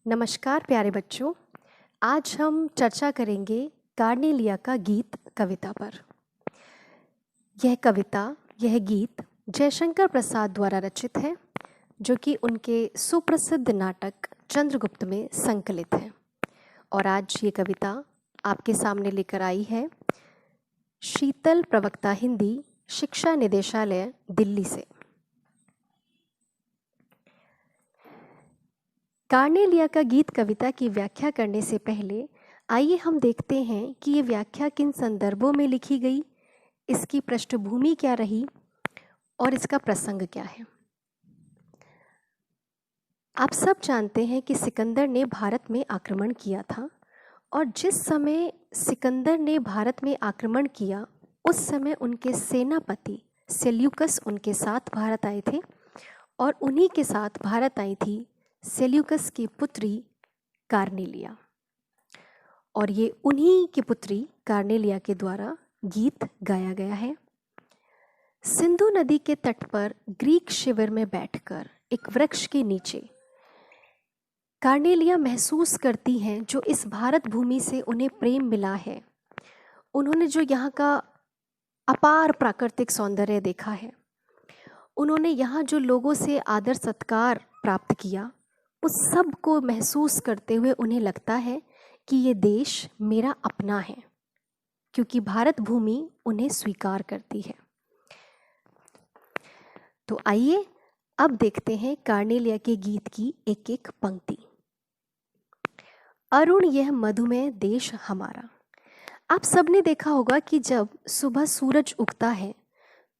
नमस्कार प्यारे बच्चों। आज हम चर्चा करेंगे कार्नेलिया का गीत कविता पर। यह गीत जयशंकर प्रसाद द्वारा रचित है, जो कि उनके सुप्रसिद्ध नाटक चंद्रगुप्त में संकलित है। और आज ये कविता आपके सामने लेकर आई है शीतल प्रवक्ता हिंदी, शिक्षा निदेशालय, दिल्ली से। कार्नेलिया का गीत कविता की व्याख्या करने से पहले आइए हम देखते हैं कि ये व्याख्या किन संदर्भों में लिखी गई, इसकी पृष्ठभूमि क्या रही और इसका प्रसंग क्या है। आप सब जानते हैं कि सिकंदर ने भारत में आक्रमण किया था, और जिस समय सिकंदर ने भारत में आक्रमण किया उस समय उनके सेनापति सेल्यूकस उनके साथ भारत आए थे, और उन्हीं के साथ भारत आई थी सेल्यूकस की पुत्री कार्नेलिया। और ये उन्हीं की पुत्री कार्नेलिया के द्वारा गीत गाया गया है। सिंधु नदी के तट पर ग्रीक शिविर में बैठकर एक वृक्ष के नीचे कार्नेलिया महसूस करती हैं जो इस भारत भूमि से उन्हें प्रेम मिला है। उन्होंने जो यहाँ का अपार प्राकृतिक सौंदर्य देखा है, उन्होंने यहाँ जो लोगों से आदर सत्कार प्राप्त किया, उस सब को महसूस करते हुए उन्हें लगता है कि ये देश मेरा अपना है, क्योंकि भारत भूमि उन्हें स्वीकार करती है। तो आइए अब देखते हैं कार्नेलिया के गीत की एक एक पंक्ति। अरुण यह मधुमेह देश हमारा। आप सबने देखा होगा कि जब सुबह सूरज उगता है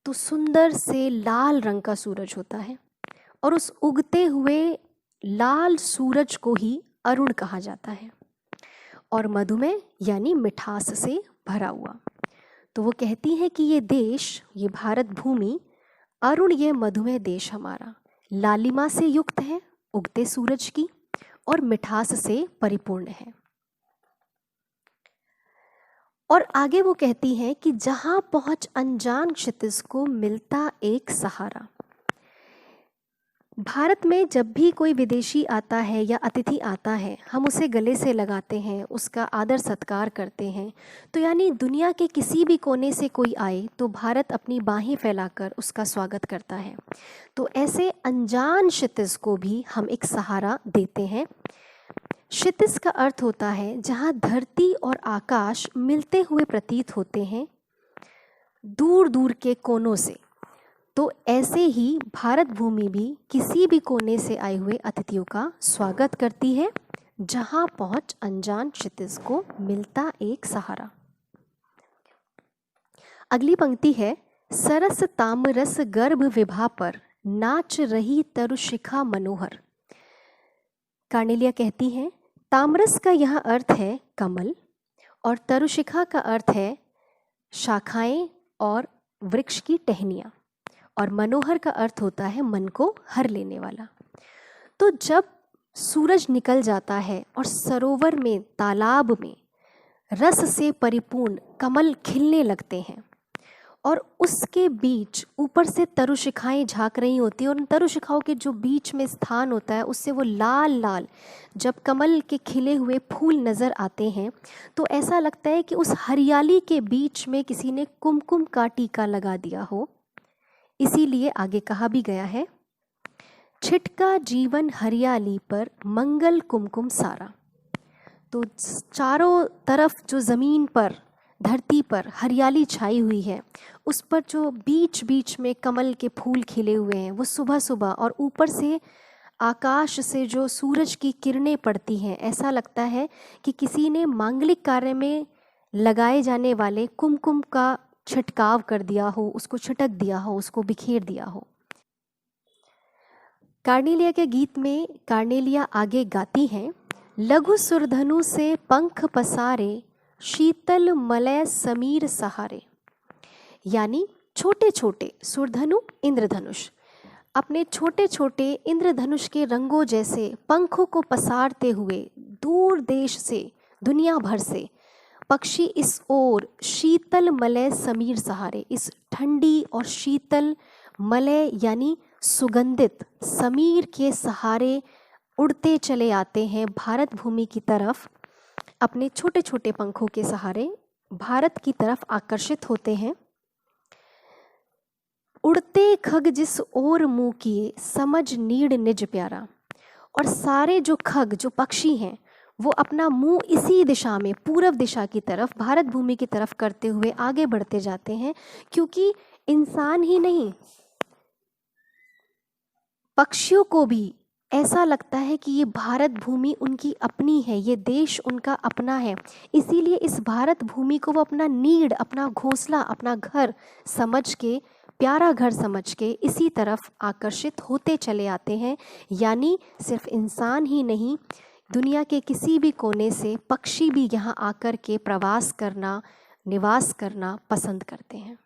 तो सुंदर से लाल रंग का सूरज होता है, और उस उगते हुए लाल सूरज को ही अरुण कहा जाता है, और मधुमेह यानी मिठास से भरा हुआ। तो वो कहती है कि ये देश, ये भारत भूमि, अरुण ये मधुमेह देश हमारा, लालिमा से युक्त है, उगते सूरज की, और मिठास से परिपूर्ण है। और आगे वो कहती है कि जहां पहुंच अनजान क्षितिज को मिलता एक सहारा। भारत में जब भी कोई विदेशी आता है या अतिथि आता है, हम उसे गले से लगाते हैं, उसका आदर सत्कार करते हैं। तो यानी दुनिया के किसी भी कोने से कोई आए तो भारत अपनी बाहें फैलाकर उसका स्वागत करता है। तो ऐसे अनजान क्षितिज को भी हम एक सहारा देते हैं। क्षितिज का अर्थ होता है जहाँ धरती और आकाश मिलते हुए प्रतीत होते हैं दूर दूर के कोनों से। तो ऐसे ही भारत भूमि भी किसी भी कोने से आए हुए अतिथियों का स्वागत करती है, जहां पहुंच अनजान क्षितिज को मिलता एक सहारा। अगली पंक्ति है, सरस तामरस गर्भ विभा पर नाच रही तरुशिखा मनोहर। कार्नेलिया कहती है तामरस का यह अर्थ है कमल, और तरुशिखा का अर्थ है शाखाएं और वृक्ष की टहनियाँ, और मनोहर का अर्थ होता है मन को हर लेने वाला। तो जब सूरज निकल जाता है और सरोवर में, तालाब में रस से परिपूर्ण कमल खिलने लगते हैं, और उसके बीच ऊपर से तरुशिखाएं झांक रही होती हैं, और उन तरुशिखाओं के जो बीच में स्थान होता है उससे वो लाल लाल जब कमल के खिले हुए फूल नज़र आते हैं, तो ऐसा लगता है कि उस हरियाली के बीच में किसी ने कुमकुम का टीका लगा दिया हो। इसीलिए आगे कहा भी गया है, छिटका जीवन हरियाली पर मंगल कुमकुम सारा। तो चारों तरफ जो ज़मीन पर, धरती पर हरियाली छाई हुई है, उस पर जो बीच बीच में कमल के फूल खिले हुए हैं, वो सुबह सुबह, और ऊपर से आकाश से जो सूरज की किरणें पड़ती हैं, ऐसा लगता है कि किसी ने मांगलिक कार्य में लगाए जाने वाले कुमकुम का छिटकाव कर दिया हो, उसको छिटक दिया हो, उसको बिखेर दिया हो। कार्नेलिया के गीत में कार्नेलिया आगे गाती हैं, लघु सुरधनु से पंख पसारे शीतल मलय समीर सहारे। यानी छोटे छोटे सुरधनु इंद्रधनुष, अपने छोटे छोटे इंद्रधनुष के रंगों जैसे पंखों को पसारते हुए दूर देश से, दुनिया भर से पक्षी इस ओर शीतल मलय समीर सहारे, इस ठंडी और शीतल मलय यानी सुगंधित समीर के सहारे उड़ते चले आते हैं भारत भूमि की तरफ, अपने छोटे छोटे पंखों के सहारे भारत की तरफ आकर्षित होते हैं। उड़ते खग जिस ओर मुँह किए, समझ नीड़ निज प्यारा। और सारे जो खग, जो पक्षी हैं, वो अपना मुंह इसी दिशा में, पूर्व दिशा की तरफ, भारत भूमि की तरफ करते हुए आगे बढ़ते जाते हैं, क्योंकि इंसान ही नहीं, पक्षियों को भी ऐसा लगता है कि ये भारत भूमि उनकी अपनी है, ये देश उनका अपना है। इसीलिए इस भारत भूमि को वो अपना नीड़, अपना घोंसला, अपना घर समझ के, प्यारा घर समझ के इसी तरफ आकर्षित होते चले आते हैं। यानी सिर्फ इंसान ही नहीं, दुनिया के किसी भी कोने से पक्षी भी यहाँ आकर के प्रवास करना, निवास करना पसंद करते हैं।